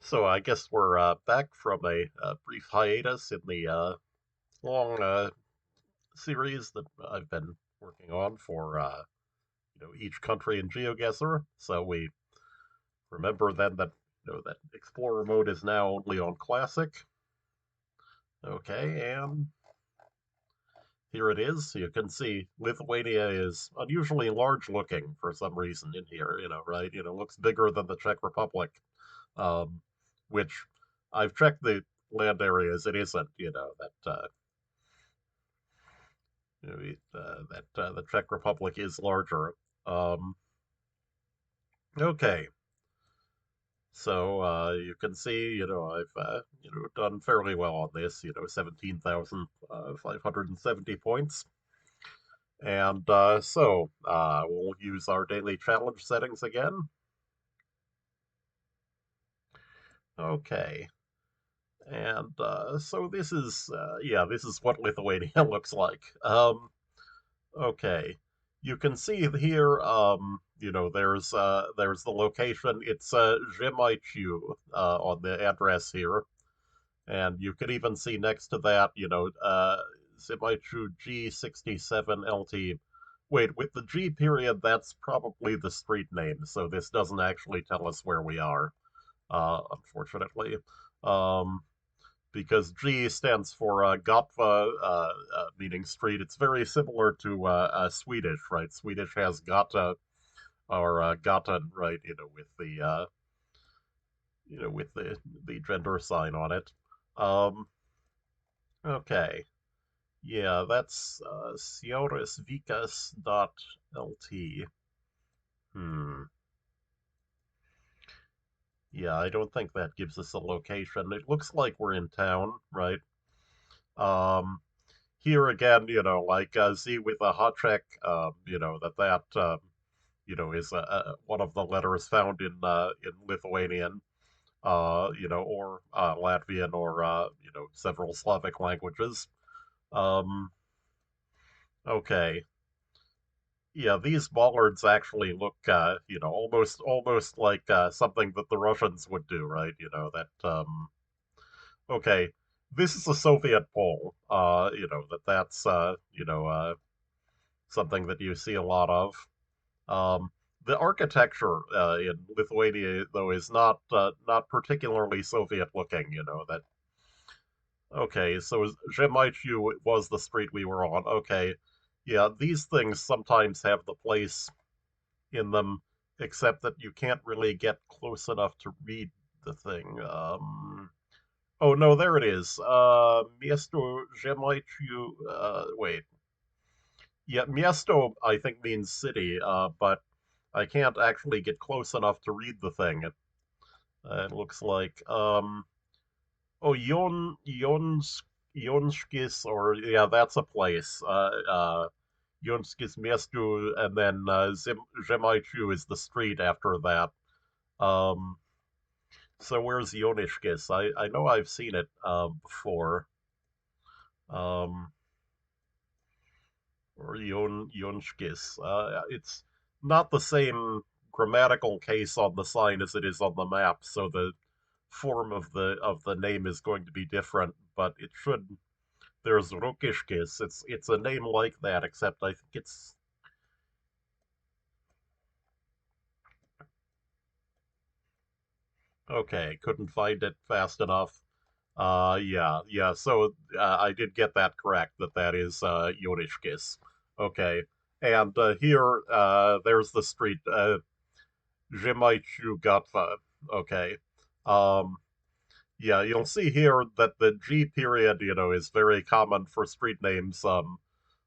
So I guess we're back from a brief hiatus in the long series that I've been working on for each country in GeoGuessr. So we remember then that that Explorer mode is now only on Classic. Okay, and here it is. You can see Lithuania is unusually large looking for some reason in here. Right? Looks bigger than the Czech Republic, um, which I've checked the land areas. It isn't. That the Czech Republic is larger. Um, okay, so you can see, I've done fairly well on this. 17,570 points, and we'll use our daily challenge settings again. Okay, and so this is what Lithuania looks like. Okay. You can see here, there's the location. It's Žemaičių on the address here, and you can even see next to that, Žemaičių G67 LT. Wait, with the G period, that's probably the street name, so this doesn't actually tell us where we are, unfortunately. Um, because G stands for Gatva, meaning street. It's very similar to Swedish, right? Swedish has Gata or Gatan, right? With the gender sign on it. Um, okay, yeah, that's Siaurisvikas.lt. Hmm. Yeah, I don't think that gives us a location. It looks like we're in town, right? Um, Here again, like Z with a hot check, is one of the letters found in Lithuanian, or Latvian, or several Slavic languages. Um, okay, yeah, these bollards actually look, almost like something that the Russians would do, right? Okay, this is a Soviet pole. That's something that you see a lot of. The architecture in Lithuania, though, is not particularly Soviet looking. That okay. So Žemaičių was the street we were on. Okay, yeah. These things sometimes have the place in them, except that you can't really get close enough to read the thing. Oh no, there it is. Miesto Žemaičių. Wait. Yeah, Miesto, I think means city, but I can't actually get close enough to read the thing. It looks like oh Jonskis, or yeah, that's a place. Jonskis Miestu, and then Žemaičių is the street after that. Um, so where's Joniškis? I know I've seen it before. Um, or Jonskis. It's not the same grammatical case on the sign as it is on the map, so the form of the name is going to be different, but it should. There's Rokishkis. It's a name like that, except I think it's okay. Couldn't find it fast enough. Yeah. So I did get that correct. That is Yorishkis. Okay, and here there's the street Žemaičių Gatva. Okay. Um, Yeah, you'll see here that the G period, is very common for street names.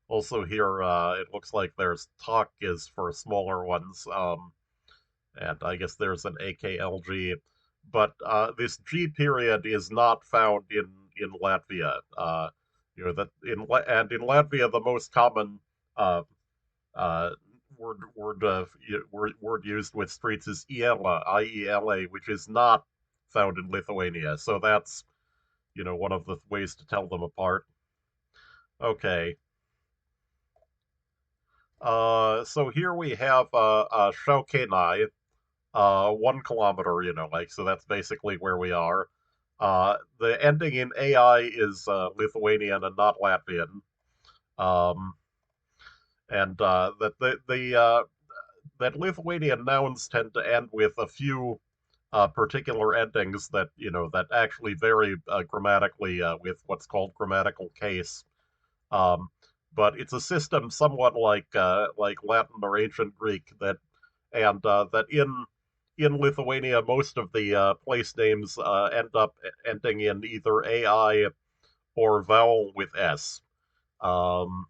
Also here, it looks like there's talk is for smaller ones, and I guess there's an AKLG, but this G period is not found in Latvia. That in Latvia the most common uh, uh, word used with streets is iela, IELA, which is not found in Lithuania. So that's one of the ways to tell them apart. Okay. So here we have Shaukenai. 1 kilometer, like, so that's basically where we are. The ending in AI is Lithuanian and not Latvian. Um, and that Lithuanian nouns tend to end with a few particular endings that that actually vary grammatically with what's called grammatical case. Um, but it's a system somewhat like Latin or ancient Greek that in Lithuania most of the place names end up ending in either AI or vowel with S. Um,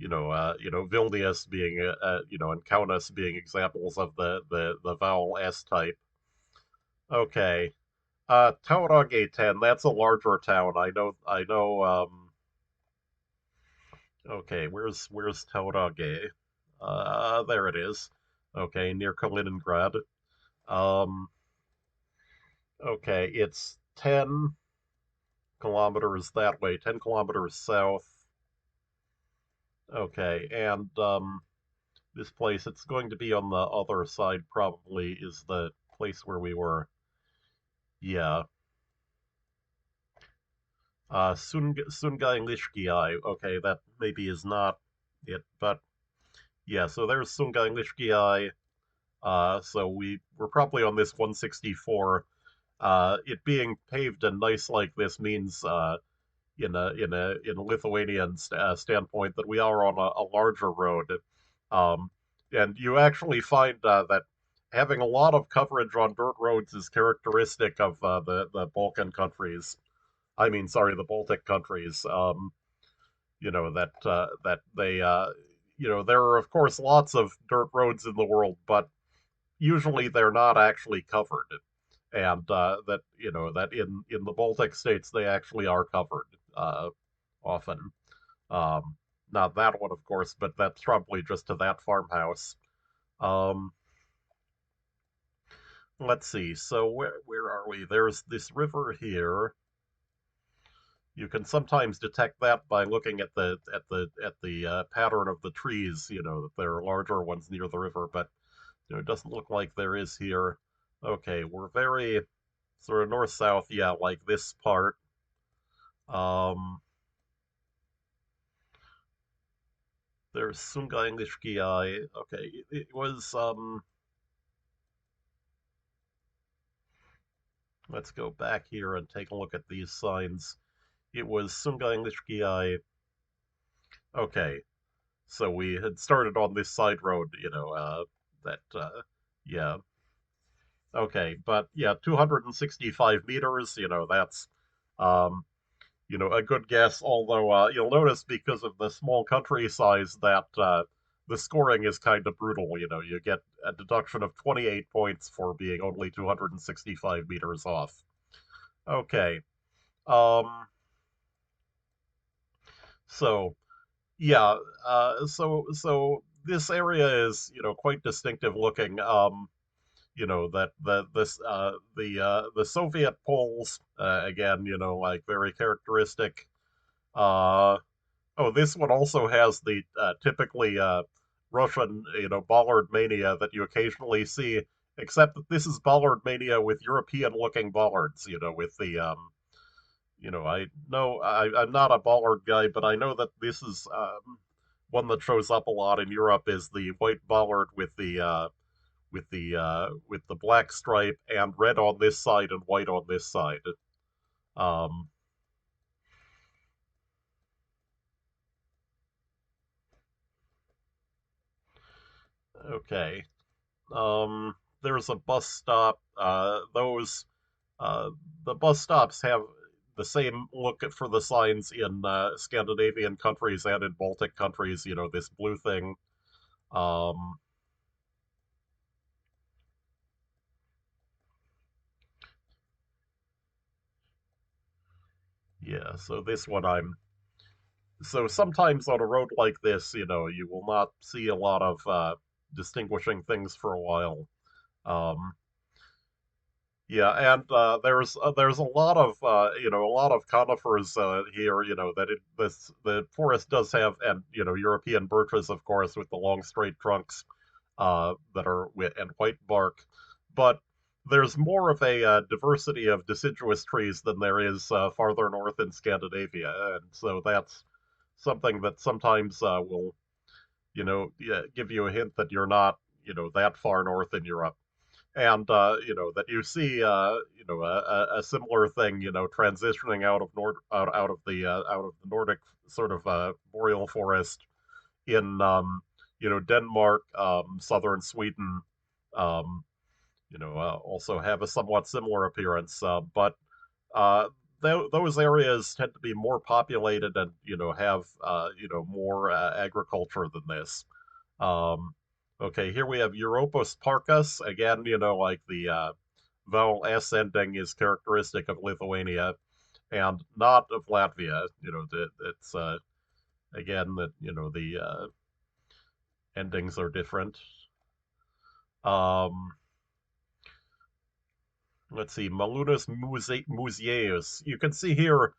Vilnius being and Kaunas being examples of the vowel S type. Okay. Tauranga 10, that's a larger town. I know. Okay, where's Tauranga? There it is. Okay, near Kaliningrad. Um, okay, it's 10 kilometers that way, 10 kilometers south. Okay, and this place, it's going to be on the other side, probably, is the place where we were. Yeah. Sungai Lishkiai. Okay, that maybe is not it, but yeah, so there's Sungai Lishkiai. So we're probably on this 164. It being paved and nice like this means in a Lithuanian standpoint that we are on a larger road. Um, and you actually find that having a lot of coverage on dirt roads is characteristic of the Balkan countries. I mean, sorry, the Baltic countries. That they there are of course lots of dirt roads in the world, but usually they're not actually covered, and that in the Baltic states they actually are covered often. Um, Not that one, of course, but that's probably just to that farmhouse. Um, let's see. So where are we? There's this river here. You can sometimes detect that by looking at the pattern of the trees. That there are larger ones near the river, but it doesn't look like there is here. Okay, we're very sort of north south, yeah, like this part. Um, there's Sungai Lishkiai. Okay, it was let's go back here and take a look at these signs. It was Sungai Lishkiai. Okay, so we had started on this side road, that yeah. Okay, but yeah, 265 meters, that's um, a good guess, although you'll notice because of the small country size that the scoring is kind of brutal. You get a deduction of 28 points for being only 265 meters off. Okay. Um, so yeah, so this area is, quite distinctive looking. That the Soviet poles again, like very characteristic. Uh, Oh, this one also has the typically Russian, bollard mania that you occasionally see, except that this is bollard mania with European-looking bollards. With the I know I'm not a bollard guy, but I know that this is one that shows up a lot in Europe is the white bollard with the black stripe and red on this side and white on this side. Um, okay. Um, there's a bus stop. Those uh, the bus stops have the same look for the signs in Scandinavian countries and in Baltic countries. This blue thing. Um, yeah. So this one I'm. So sometimes on a road like this, you will not see a lot of distinguishing things for a while. Um, Yeah, and there's a lot of a lot of conifers here. That the forest does have, and European birches, of course, with the long straight trunks that are with and white bark. but there's more of a diversity of deciduous trees than there is farther north in Scandinavia, and so that's something that sometimes will, yeah, give you a hint that you're not, that far north in Europe, and that you see, a similar thing, transitioning out of the Nordic sort of boreal forest in, Denmark, southern Sweden. Um, also have a somewhat similar appearance. But uh, those areas tend to be more populated and have more agriculture than this. Um, okay, here we have Europos parkas again. Like the vowel S ending is characteristic of Lithuania and not of Latvia. It's again that the endings are different. Um, let's see, Malunus Museus. You can see here,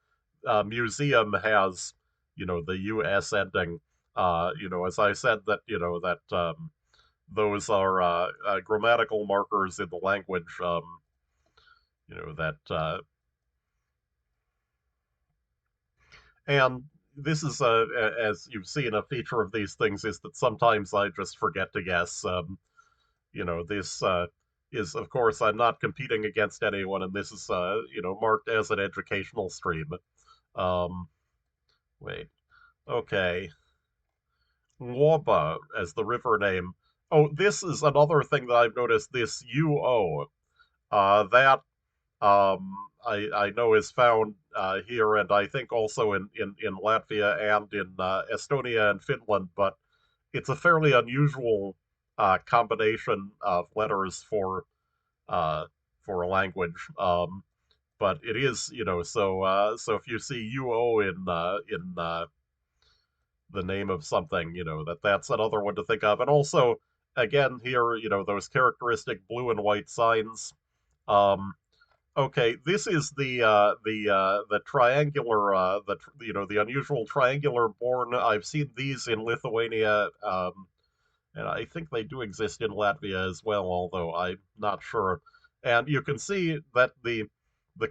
museum has, the US ending. As I said, that, those are grammatical markers in the language, that, and this is, as you've seen, a feature of these things is that sometimes I just forget to guess. This is, of course, I'm not competing against anyone, and this is, marked as an educational stream. Um, wait, okay. Luoba as the river name. Oh, this is another thing that I've noticed. This UO, that I know is found here, and I think also in Latvia and in Estonia and Finland, but it's a fairly unusual combination of letters uh, for a language. But it is, so if you see UO in the name of something, that's another one to think of. And also, again, here, those characteristic blue and white signs. Um, okay, this is the triangular the unusual triangular born. I've seen these in Lithuania, and I think they do exist in Latvia as well, although I'm not sure. And you can see that the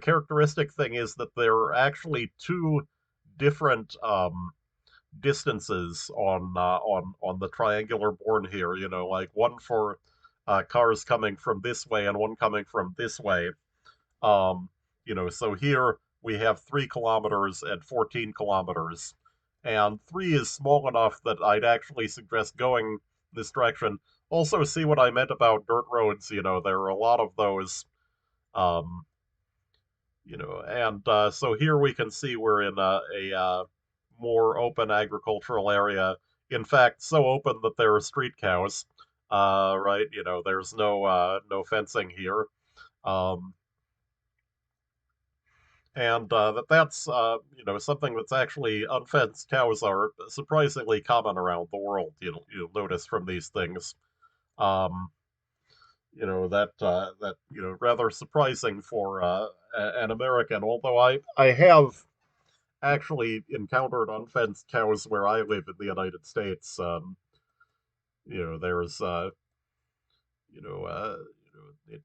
characteristic thing is that there are actually two different distances on the triangular board here. Like one for cars coming from this way and one coming from this way. Um, so here we have 3 kilometers and 14 kilometers, and three is small enough that I'd actually suggest going this direction. Also, see what I meant about dirt roads. There are a lot of those. Um, and so here we can see we're in a more open agricultural area. In fact, so open that there are street cows. Right? There's no fencing here. Um, and that's something that's actually unfenced cows are surprisingly common around the world. You'll notice from these things. Um, that rather surprising for an American. Although I have actually encountered unfenced cows where I live in the United States. There's it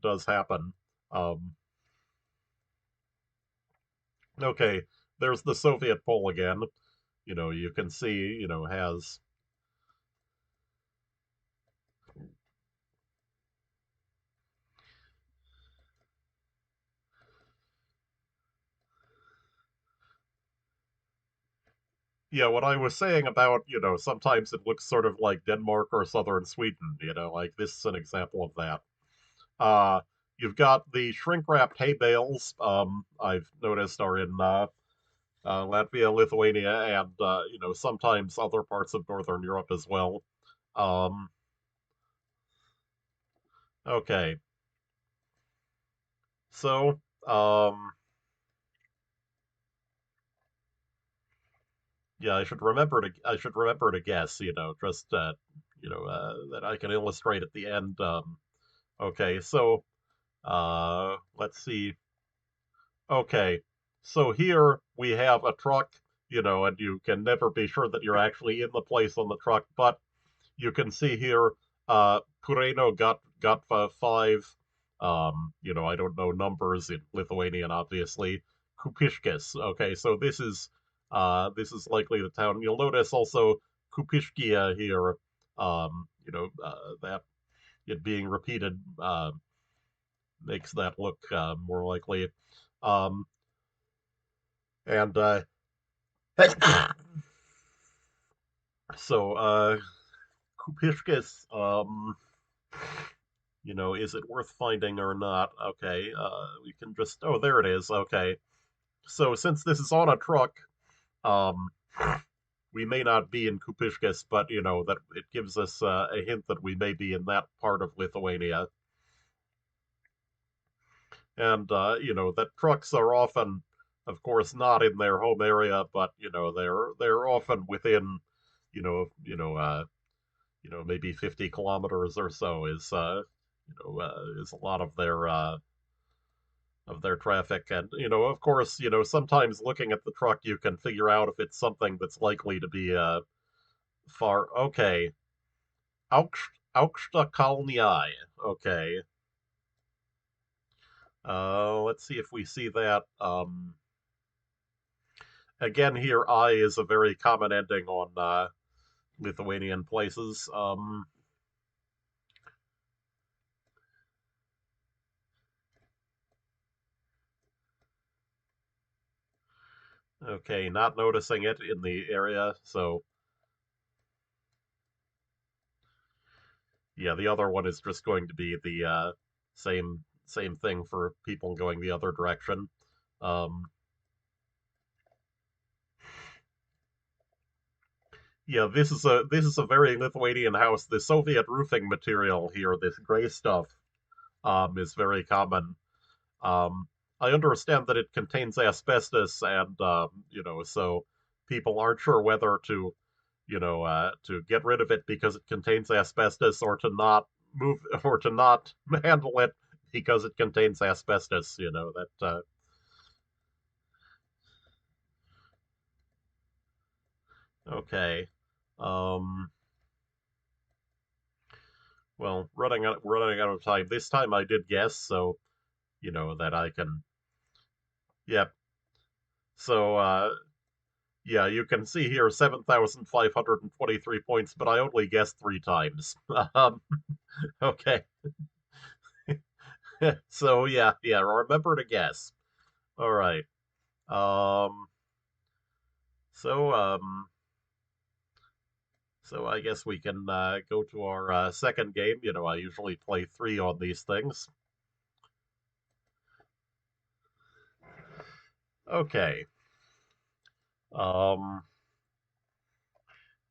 does happen. Um, okay, there's the Soviet pole again. You can see, has, yeah, what I was saying about, sometimes it looks sort of like Denmark or southern Sweden, like this is an example of that. Uh, you've got the shrink-wrapped hay bales, I've noticed are in Latvia, Lithuania, and, sometimes other parts of Northern Europe as well. Um, okay, so, yeah, I should remember to guess, just that I can illustrate at the end. Okay, so let's see. Okay, so here we have a truck, and you can never be sure that you're actually in the place on the truck, but you can see here, Pureno got five. I don't know numbers in Lithuanian, obviously. Kupiškis. Okay, so this is likely the town. You'll notice also Kupiškia here. That it being repeated makes that look more likely. Um, and so Kupiškis, is it worth finding or not? Okay, we can just. Oh, there it is. Okay, so since this is on a truck, um, we may not be in Kupiškis, but that it gives us a hint that we may be in that part of Lithuania. And that trucks are often, of course, not in their home area, but they're often within, maybe 50 kilometers or so is a lot of their traffic. And of course, sometimes looking at the truck, you can figure out if it's something that's likely to be far. Okay, Aukšta Kalniai. Okay. Let's see if we see that. Again, here I is a very common ending on Lithuanian places. Okay, not noticing it in the area, so yeah, the other one is just going to be the same thing for people going the other direction. Um, yeah, this is a very Lithuanian house. The Soviet roofing material here, this gray stuff, is very common. Um, I understand that it contains asbestos, and so people aren't sure whether to get rid of it because it contains asbestos, or to not move, or to not handle it because it contains asbestos. That. Okay. Um, well, running out of time. This time I did guess, so that I can. Yep. So yeah, you can see here 7,523 points, but I only guessed three times. Okay. So yeah, remember to guess. All right. Um, so so I guess we can go to our second game. I usually play three on these things. Okay. Um,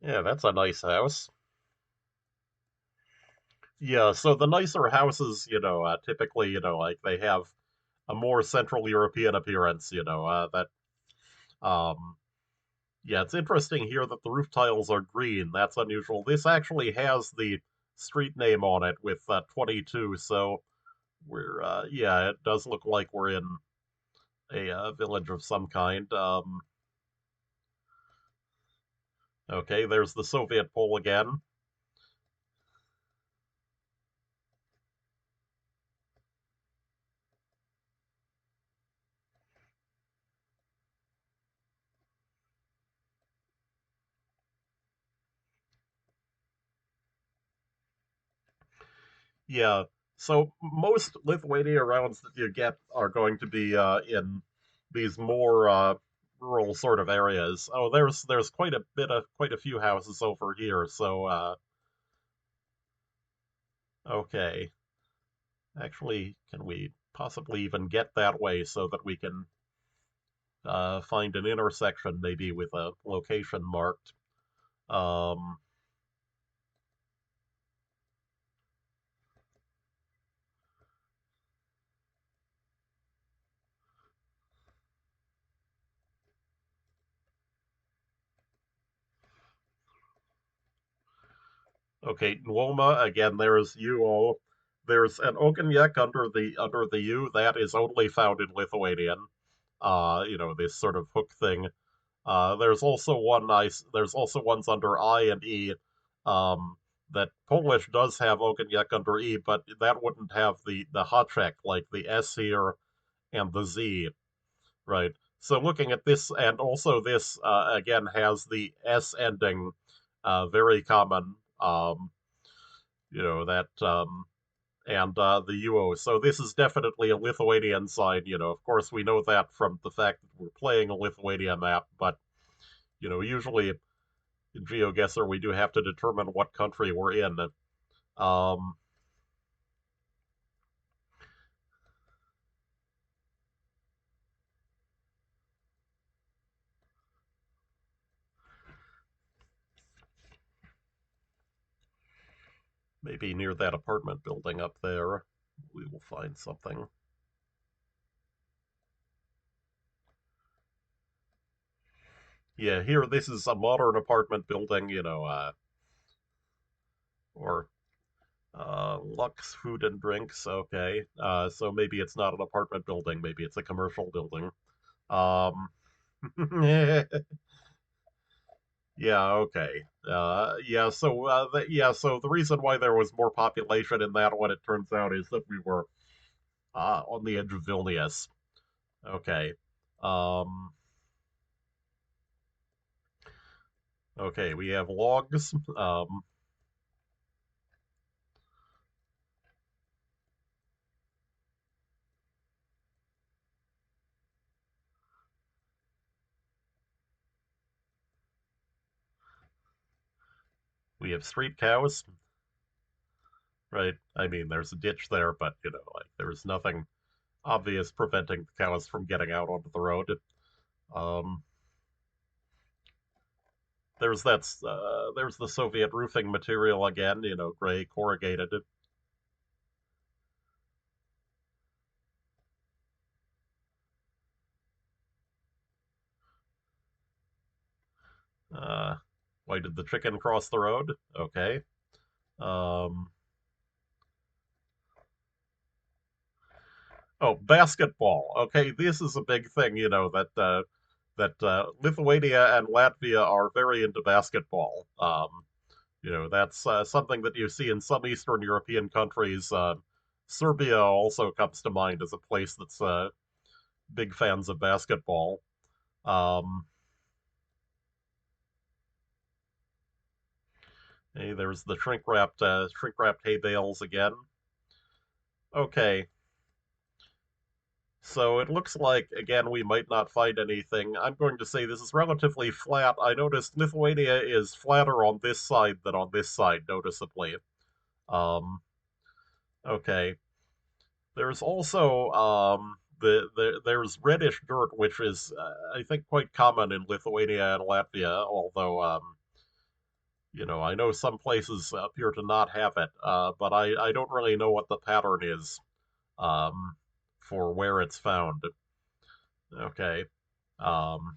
yeah, that's a nice house. Yeah, so the nicer houses, typically, like they have a more Central European appearance, that um yeah, it's interesting here that the roof tiles are green. That's unusual. This actually has the street name on it with 22, so yeah, it does look like we're in a village of some kind. Okay, there's the Soviet pole again. Yeah, so most Lithuania rounds that you get are going to be in these more rural sort of areas. Oh, there's quite a few houses over here. So okay, actually, can we possibly even get that way so that we can find an intersection, maybe with a location marked? Um, Okay, Nuoma again. There's UO. There's an Ogoniek under the U that is only found in Lithuanian. This sort of hook thing. There's also ones under I and E. Um, that Polish does have Ogoniek under E, but that wouldn't have the Haczek, like the S here and the Z, right? So looking at this, and also this again has the S ending, very common. That and the UO. So this is definitely a Lithuanian sign. Of course, we know that from the fact that we're playing a Lithuania map, but usually in GeoGuessr we do have to determine what country we're in. Um, Maybe near that apartment building up there, we will find something. Yeah, here this is a modern apartment building, or Lux Food and Drinks. Okay, so maybe it's not an apartment building, maybe it's a commercial building. Um, yeah, okay. So the reason why there was more population in that one, it turns out, is that we were on the edge of Vilnius. Okay. Um, okay, we have logs. We have street cows, right? I mean, there's a ditch there, but like there's nothing obvious preventing the cows from getting out onto the road. Um, there's the Soviet roofing material again, gray corrugated. Uh, why did the chicken cross the road? Okay. Um, oh, basketball. Okay, this is a big thing, that Lithuania and Latvia are very into basketball. That's something that you see in some Eastern European countries. Serbia also comes to mind as a place that's big fans of basketball. Um, hey, there's the shrink wrapped hay bales again. Okay, so it looks like again we might not find anything. I'm going to say this is relatively flat. I noticed Lithuania is flatter on this side than on this side, noticeably. Um, okay. There's also there's reddish dirt, which is I think quite common in Lithuania and Latvia. Although I know some places appear to not have it, but I don't really know what the pattern is um, for where it's found. Okay, um,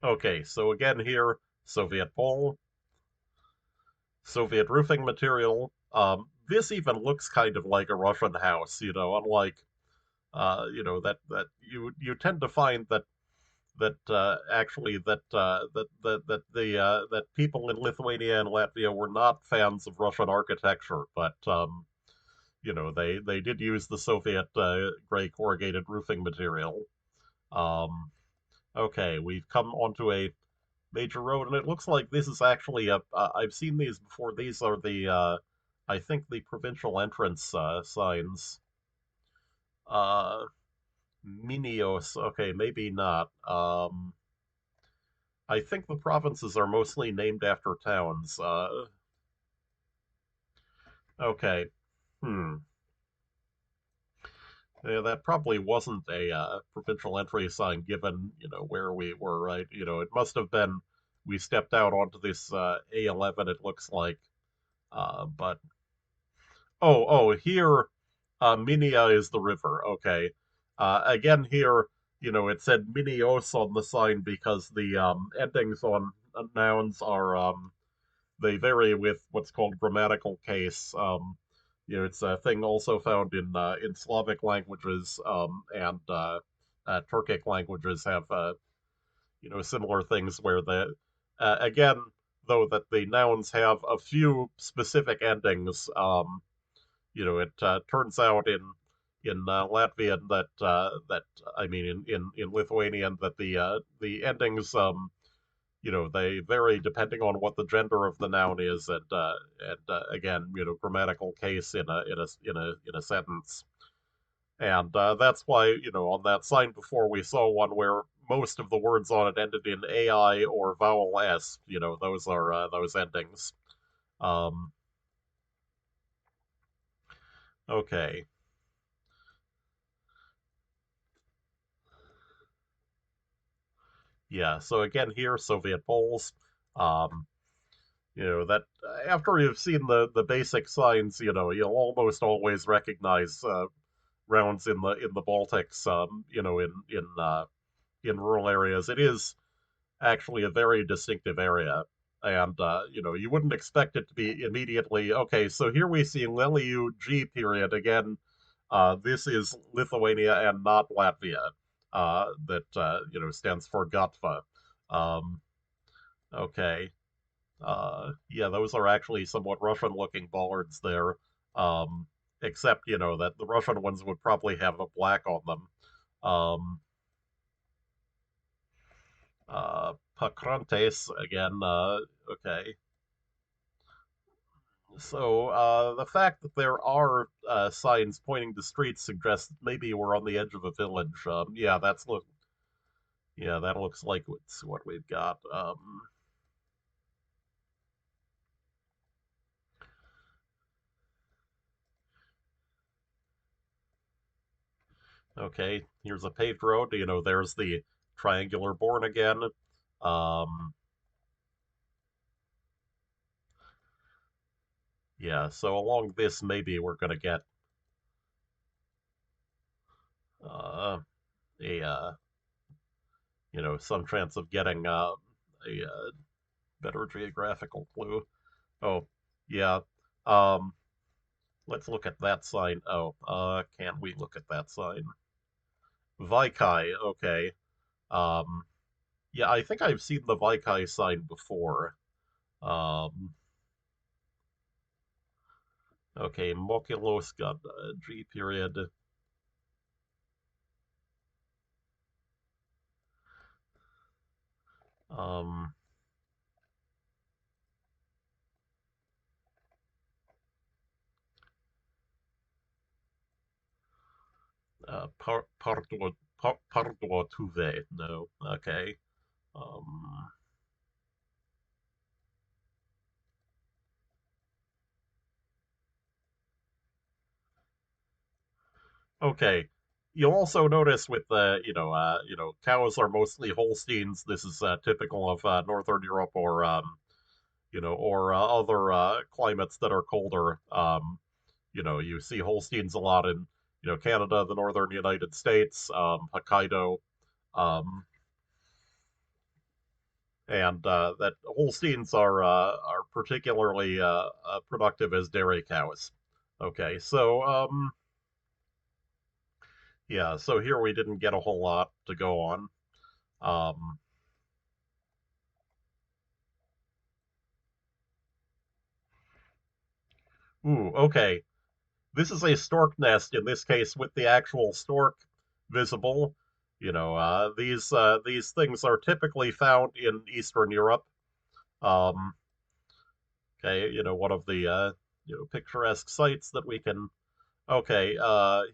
okay. So again here, Soviet pole, Soviet roofing material. This even looks kind of like a Russian house, unlike that you tend to find that actually that people in Lithuania and Latvia were not fans of Russian architecture, but they did use the Soviet gray corrugated roofing material. Um, okay, we've come onto a major road, and it looks like this is actually a. I've seen these before. These are the I think the provincial entrance signs. Uh, Minios. Okay, maybe not. I think the provinces are mostly named after towns. Okay. Hmm. Yeah, that probably wasn't a provincial entry sign given, where we were, right? It must have been we stepped out onto this A11, it looks like. But here, Minia is the river. Okay. Again, here, it said Minios on the sign because the endings on nouns are they vary with what's called grammatical case. it's a thing also found in Slavic languages, and Turkic languages have similar things where the again, though that the nouns have a few specific endings. It turns out in Latvian that I mean in Lithuanian that the endings they vary depending on what the gender of the noun is, and again, grammatical case in a sentence. And that's why, on that sign before we saw one where most of the words on it ended in AI or vowel S. Those are those endings. Um, okay. Yeah. So again, here, Soviet Poles. Um, that after you've seen the basic signs, you'll almost always recognize rounds in the Baltics. In rural areas, it is actually a very distinctive area. And, you wouldn't expect it to be immediately, okay, so here we see Leliu G period again. This is Lithuania and not Latvia, that, stands for Gatva. Um, okay. Yeah, those are actually somewhat Russian looking bollards there. Um, except, that the Russian ones would probably have a black on them. Um, Pakrantes again. Okay. So the fact that there are signs pointing to streets suggests that maybe we're on the edge of a village. Yeah, Yeah, that looks like what we've got. Okay, here's a paved road. There's the triangular born again. Um, yeah, so along this, maybe we're gonna get uh, a some chance of getting a better geographical clue. Oh, yeah. Um, let's look at that sign. Oh, can we look at that sign? Vaikai, okay. Um, yeah, I think I've seen the Vaikai sign before. Um, okay, Mokilos got G period. Um, Parduo Tuve, no, okay. Um, okay. You'll also notice with the, cows are mostly Holsteins. This is typical of Northern Europe or other climates that are colder. You see Holsteins a lot in, Canada, the northern United States, Hokkaido, um, and that Holsteins are particularly productive as dairy cows. Okay, so yeah, so here we didn't get a whole lot to go on. Um, okay. This is a stork nest in this case with the actual stork visible. These things are typically found in Eastern Europe. Um, okay, one of the picturesque sites that we can. Okay,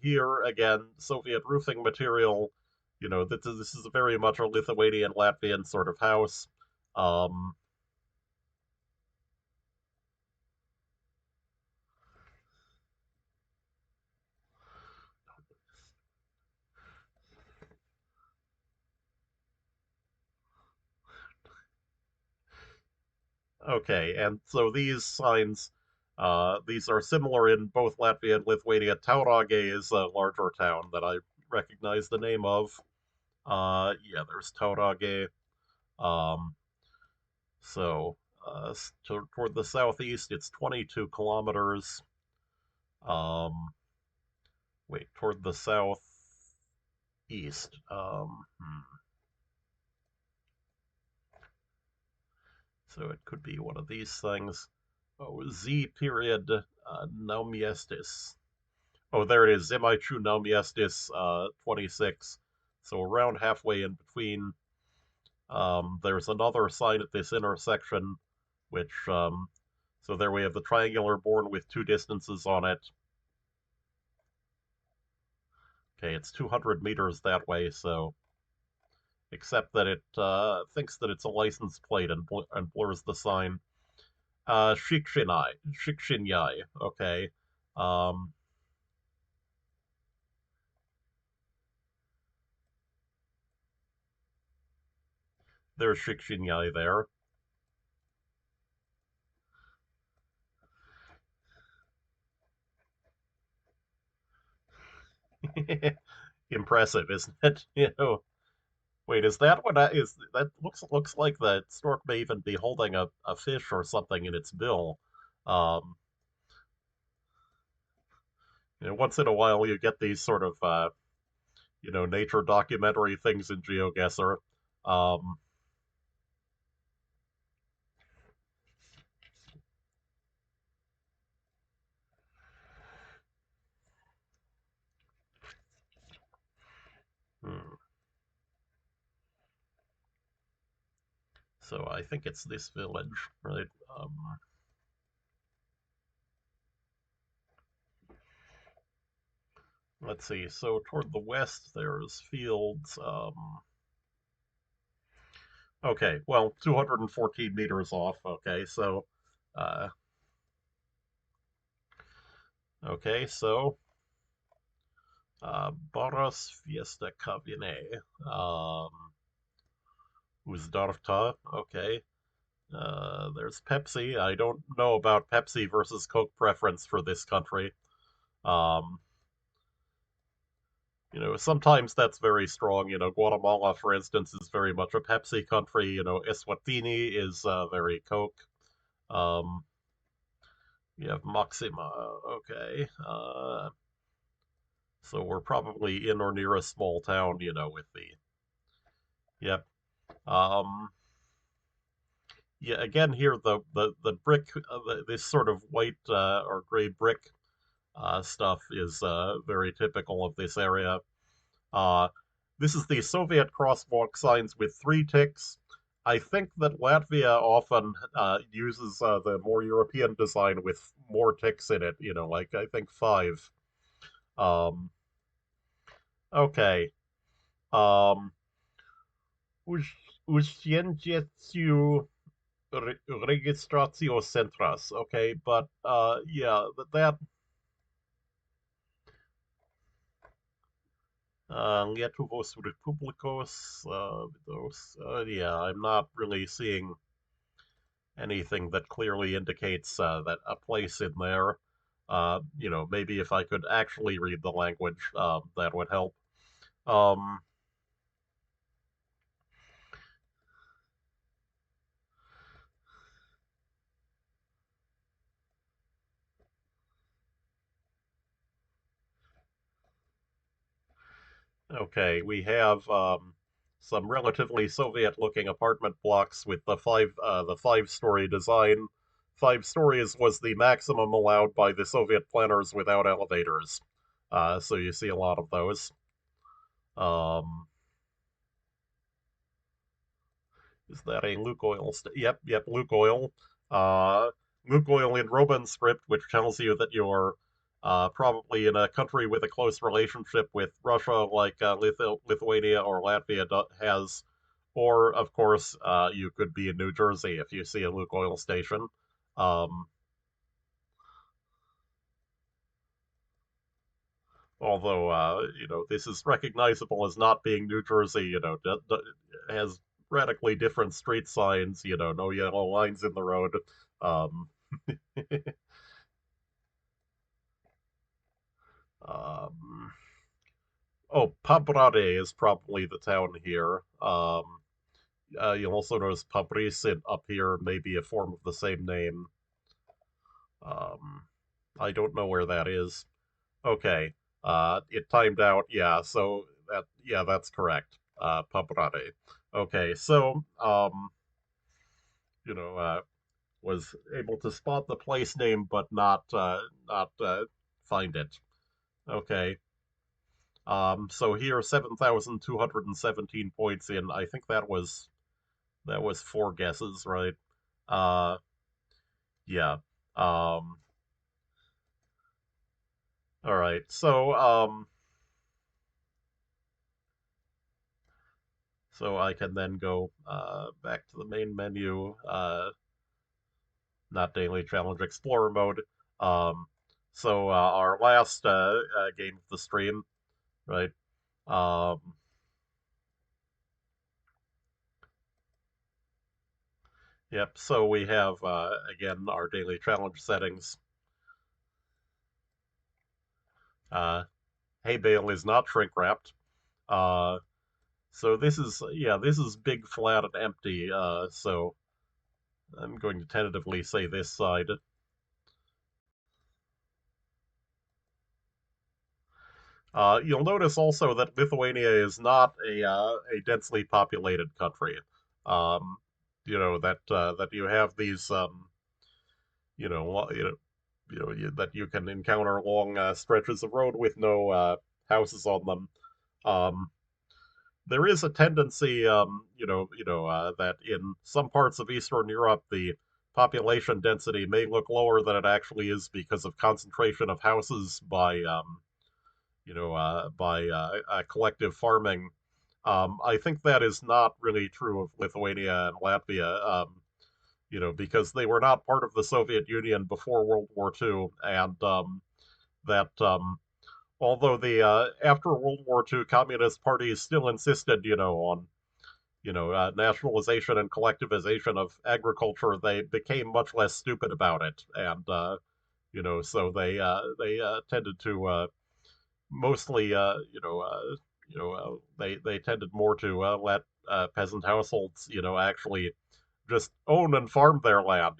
here again, Soviet roofing material. This is very much a Lithuanian Latvian sort of house. Um, Okay, and so these signs, these are similar in both Latvia and Lithuania. Tauragė is a larger town that I recognize the name of. Yeah, there's Tauragė. Um, so toward the southeast, it's 22 kilometers. Um, Wait, toward the southeast. So it could be one of these things. Oh, Z period Naumiestis. Oh, there it is. Zimaichu Naumiestis 26. So around halfway in between. There's another sign at this intersection, which, so there we have the triangular board with two distances on it. Okay, it's 200 meters that way, so, except that it thinks that it's a license plate and blurs the sign. Shikshinyai, okay. Um, there's Shikshinyai there. Impressive, isn't it? You know, wait, is that what I, is that looks like the stork may even be holding a fish or something in its bill. Um, Once in a while you get these sort of nature documentary things in GeoGuessr. Um, hmm. So I think it's this village, right? Let's see. So toward the west, there's fields. Okay, well, 214 meters off. Okay, so, uh, Boros Fiesta Kavine, Uzdarta. Okay, there's Pepsi. I don't know about Pepsi versus Coke preference for this country. Um, sometimes that's very strong. Guatemala, for instance, is very much a Pepsi country. Eswatini is very Coke. Um, you have Maxima. Okay. So we're probably in or near a small town, with yep. Um, yeah, again here the brick, this sort of white or gray brick stuff is very typical of this area. Uh, this is the Soviet crosswalk signs with three ticks. I think that Latvia often uses the more European design with more ticks in it, like I think five. Um, okay. Um, Uścięciu Registracjo okay, but yeah, that Lietuvos Respublikos, those, yeah, I'm not really seeing anything that clearly indicates that a place in there. Maybe if I could actually read the language, that would help. Um, okay, we have some relatively Soviet-looking apartment blocks with the five-story design. 5 stories was the maximum allowed by the Soviet planners without elevators. So you see a lot of those. Um, Is that a Lukoil? Yep, Lukoil. Uh, Lukoil in Roman script, which tells you that you're probably in a country with a close relationship with Russia, like Lithuania or Latvia has. Or, of course, you could be in New Jersey if you see a Lukoil station. Um, Although, this is recognizable as not being New Jersey, has radically different street signs, no yellow lines in the road. Um, um, oh, Pabrade is probably the town here. You'll also notice Pabrisin up here, maybe a form of the same name. Um, I don't know where that is. Okay. It timed out. Yeah, so that's correct. Paprare. Okay, so you know, was able to spot the place name but not find it. Okay. So here 7,217 points in. I think that was four guesses, right? Uh yeah. Um all right. So I can then go back to the main menu, not daily challenge explorer mode. Um our last game of the stream, right? Um Yep. So we have again our daily challenge settings. Uh, hay bale is not shrink wrapped. Uh, so this is big, flat, and empty. So I'm going to tentatively say this side. You'll notice also that Lithuania is not a densely populated country. Um, that you have these you know lo- you know that you can encounter long stretches of road with no houses on them. Um, there is a tendency, that in some parts of Eastern Europe, the population density may look lower than it actually is because of concentration of houses by collective farming. I think that is not really true of Lithuania and Latvia, because they were not part of the Soviet Union before World War II, and that although the after World War II, communist parties still insisted, on nationalization and collectivization of agriculture, they became much less stupid about it, and so they tended to mostly, they tended more to let peasant households, actually just own and farm their land,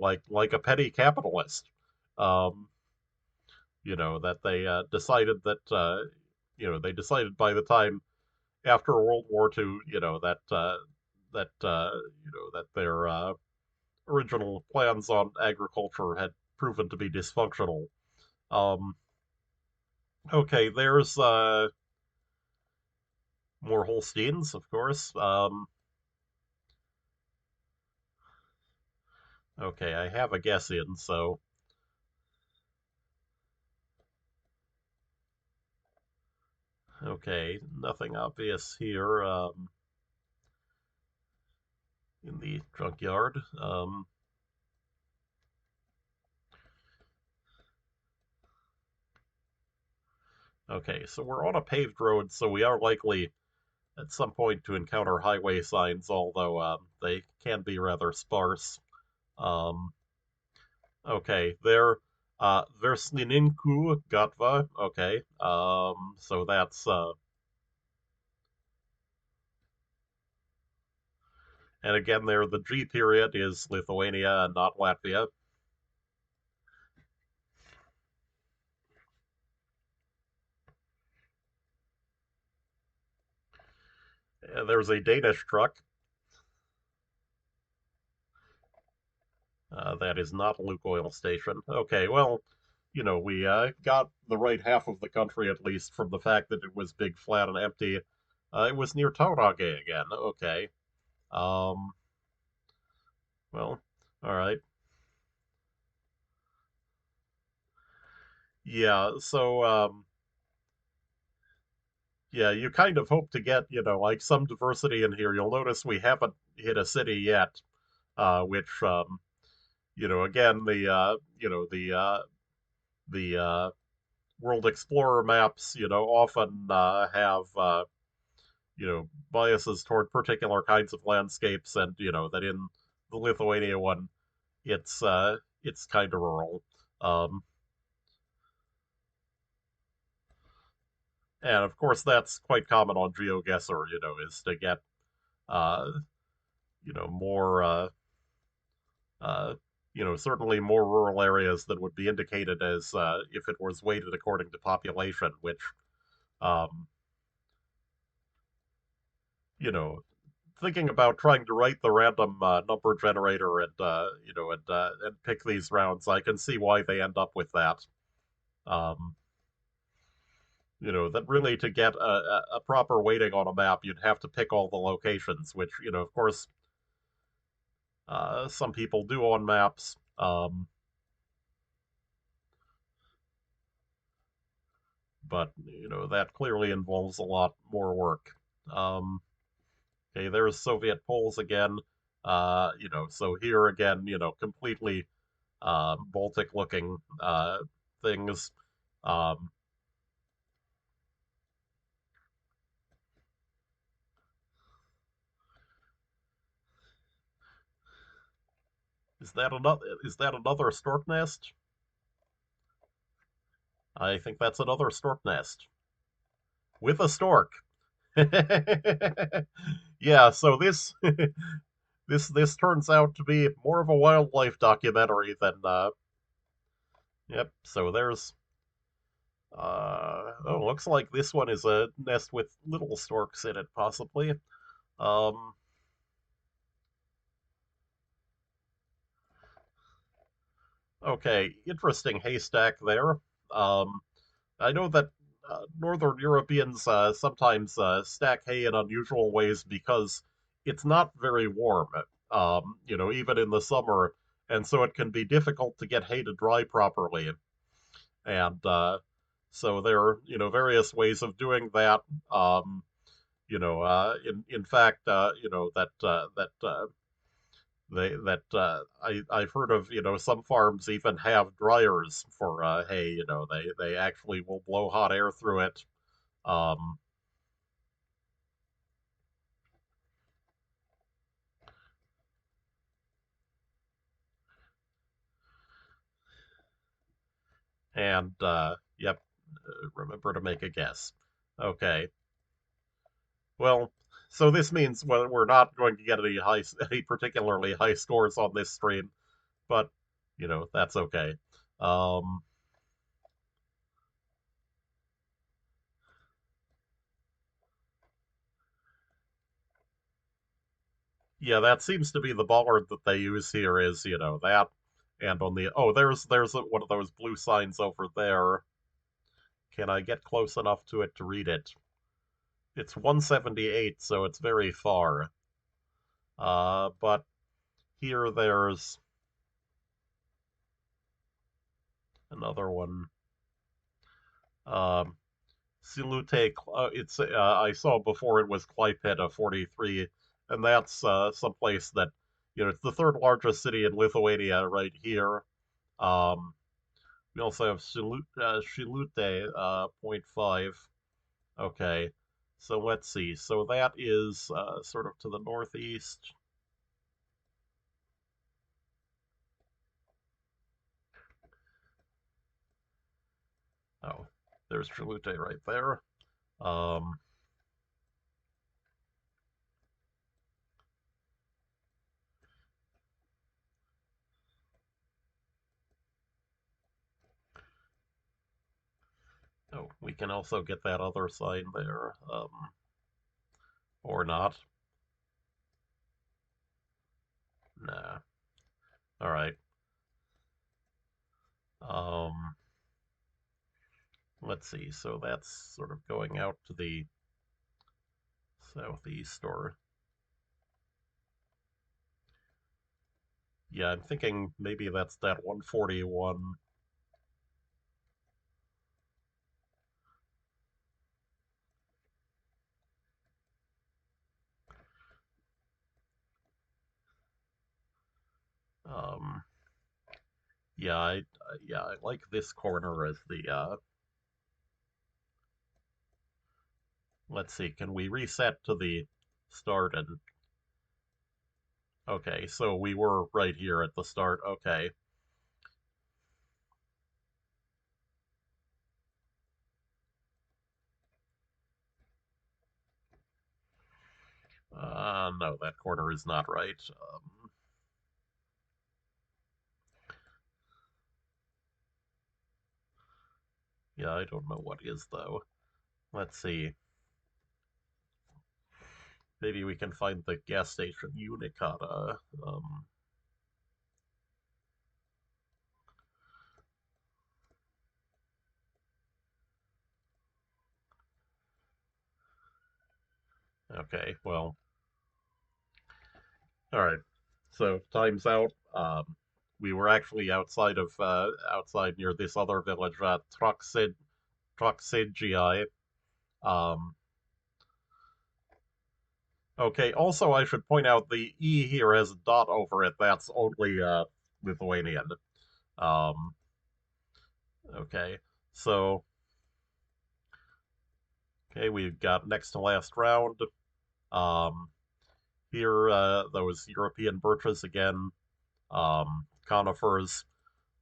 like a petty capitalist. Um, that they decided that they decided by the time after World War II, that their original plans on agriculture had proven to be dysfunctional. Um, okay, there's more Holsteins, of course. Okay, I have a guess in, so okay, nothing obvious here in the junkyard. Okay, so we're on a paved road, so we are likely at some point to encounter highway signs, although they can be rather sparse. Um, okay, there, Versninku Gatva. Okay, so that's and again there the G period is Lithuania and not Latvia. There's a Danish truck that is not a Lukoil station. Okay, well, we got the right half of the country at least from the fact that it was big, flat, and empty. It was near Taurage again. Okay. Um, well, all right. Yeah, so yeah, you kind of hope to get, like some diversity in here. You'll notice we haven't hit a city yet, which again, the World Explorer maps, often have biases toward particular kinds of landscapes, and that in the Lithuania one, it's kind of rural. Um, and of course, that's quite common on GeoGuessr, is to get, uh, more, uh, certainly more rural areas than would be indicated as if it was weighted according to population, which, um, you know, thinking about trying to write the random number generator and pick these rounds, I can see why they end up with that. Um, that really to get a proper weighting on a map, you'd have to pick all the locations, which, of course, some people do on maps. But that clearly involves a lot more work. Um, okay, there's Soviet Poles again. So here again, completely Baltic-looking things. Um, is that another stork nest? I think that's another stork nest with a stork. Yeah, so this this turns out to be more of a wildlife documentary than yep. So there's looks like this one is a nest with little storks in it, possibly. Um, okay, interesting haystack there. Um, I know that Northern Europeans sometimes stack hay in unusual ways because it's not very warm, even in the summer, and so it can be difficult to get hay to dry properly. And so there are, various ways of doing that. Um, in fact, I've heard of, some farms even have dryers for hay. They actually will blow hot air through it. Um, and yep, remember to make a guess. Okay, well, so this means well, we're not going to get any particularly high scores on this stream, but that's okay. Um, Yeah, that seems to be the bollard that they use here is, that. And on the there's one of those blue signs over there. Can I get close enough to it to read it? It's 178, so it's very far. But here there's another one. Um, Silute, I saw before it was Klaipėda 43, and that's someplace that, it's the third largest city in Lithuania right here. Um, We also have Shilute point 0.5. Okay, so let's see. So that is sort of to the northeast. Oh, there's Shilute right there. Um, oh, we can also get that other sign there, or not. Nah. All right. Um, let's see. So that's sort of going out to the southeast, or yeah, I'm thinking maybe that's that 141. Um, yeah, I like this corner as the let's see, can we reset to the start and okay, so we were right here at the start. Okay. No, that corner is not right. Yeah, I don't know what is, though. Let's see. Maybe we can find the gas station Unicata. Okay, well, all right. So time's out. We were actually outside near this other village, Truxidgii. Um, okay. Also, I should point out the E here has a dot over it. That's only Lithuanian. Um, okay. So okay, we've got next to last round. Um, here, those European birches again. Conifers.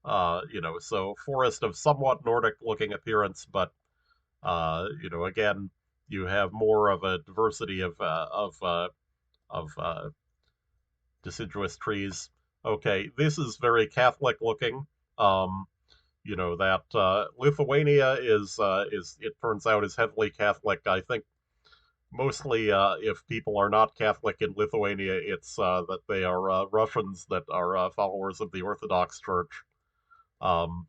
So forest of somewhat Nordic-looking appearance, but again, you have more of a diversity of deciduous trees. Okay, this is very Catholic looking. Um, that Lithuania is it turns out is heavily Catholic. I think mostly if people are not Catholic in Lithuania, it's that they are Russians that are followers of the Orthodox Church. Um,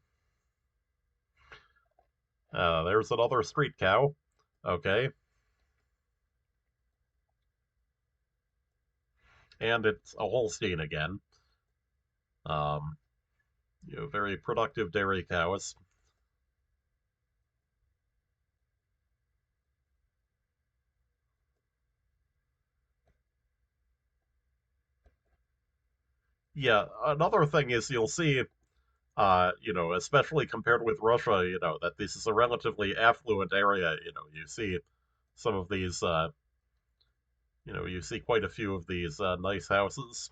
there's another street cow. Okay, and it's a Holstein again. Um, very productive dairy cows. Yeah, another thing is you'll see, especially compared with Russia, that this is a relatively affluent area. You see some of these, you see quite a few of these nice houses.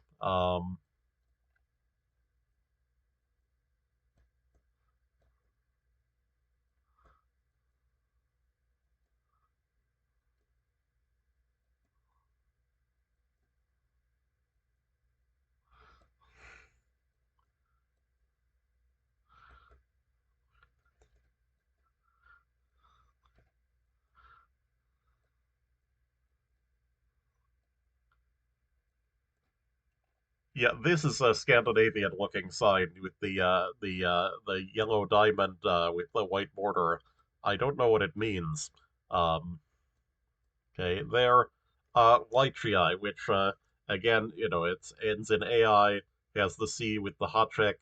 Yeah, this is a Scandinavian-looking sign with the yellow diamond with the white border. I don't know what it means. Um, okay, there, Lychii, which again, it ends in AI, has the C with the hot check.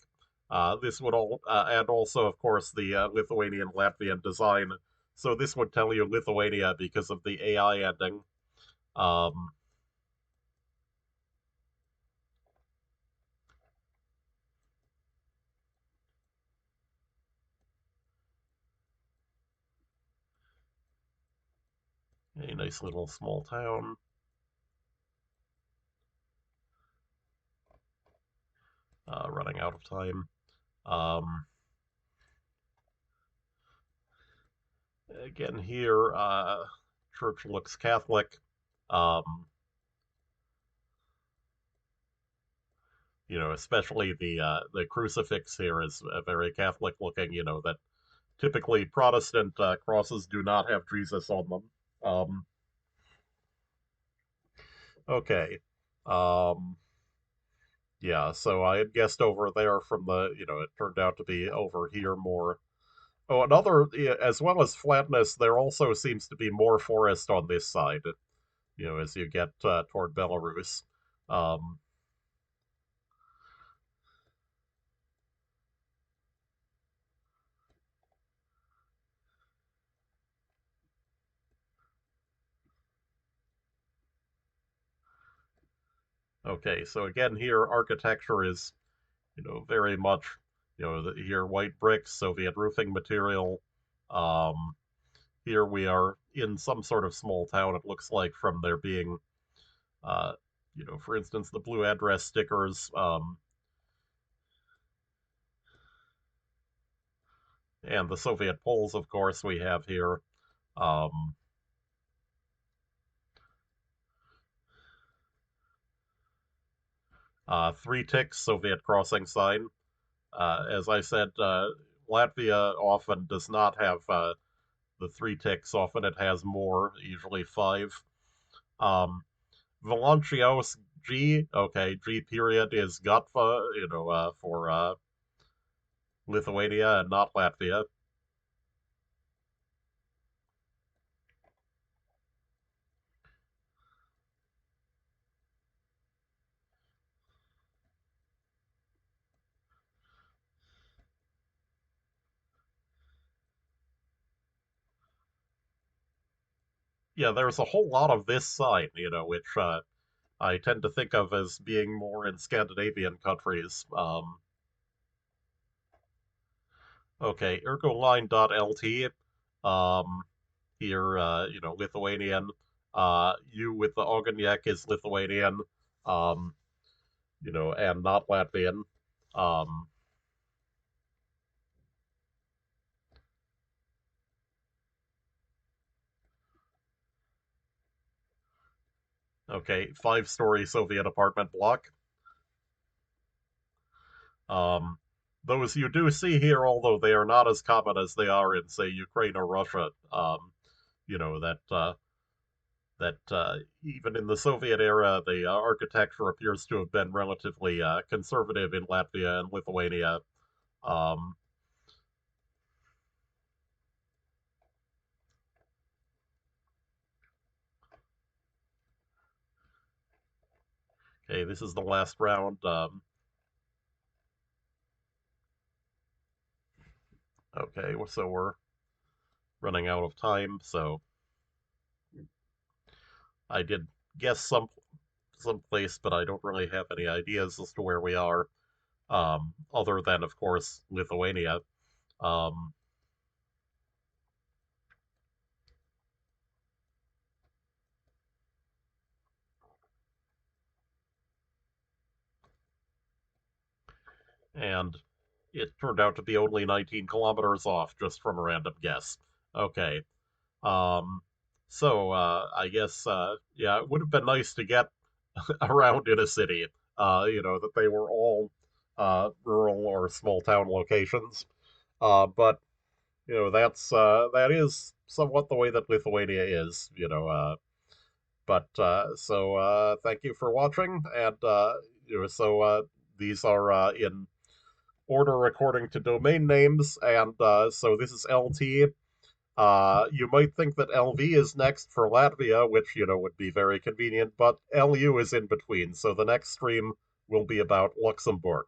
This would all, and also, of course, the Lithuanian Latvian design. So this would tell you Lithuania because of the AI ending. Um, a nice little small town. Running out of time. Um, Again here, church looks Catholic. Um, especially the crucifix here is very Catholic looking. That typically Protestant crosses do not have Jesus on them. Okay. Um, yeah, so I had guessed over there from it turned out to be over here more. Oh, another, yeah, as well as flatness, there also seems to be more forest on this side, as you get toward Belarus. Um, okay, so again here, architecture is, very much, here white bricks, Soviet roofing material. Um, Here we are in some sort of small town, it looks like, from there being, uh, for instance, the blue address stickers, and the Soviet Poles, of course, we have here. Um, Three ticks, Soviet crossing sign. As I said, Latvia often does not have the three ticks. Often it has more, usually five. Um, Valancios G, okay, G period is Gatva, for Lithuania and not Latvia. Yeah, there's a whole lot of this sign, which I tend to think of as being more in Scandinavian countries. Okay, ergoline.lt. Um, Here, Lithuanian. U with the Ogoniek is Lithuanian, um, and not Latvian. Um, okay, five-story Soviet apartment block. Um, those you do see here, although they are not as common as they are in, say, Ukraine or Russia. That even in the Soviet era, the architecture appears to have been relatively conservative in Latvia and Lithuania. Um, okay, this is the last round. Okay, so we're running out of time. So I did guess some place, but I don't really have any ideas as to where we are, other than, of course, Lithuania. Um, and it turned out to be only 19 kilometers off, just from a random guess. Okay. Um, so I guess yeah, it would have been nice to get around in a city. That they were all rural or small town locations. But that is somewhat the way that Lithuania is. But so thank you for watching, and these are in order according to domain names, and so this is LT. You might think that LV is next for Latvia, which, would be very convenient, but LU is in between, so the next stream will be about Luxembourg.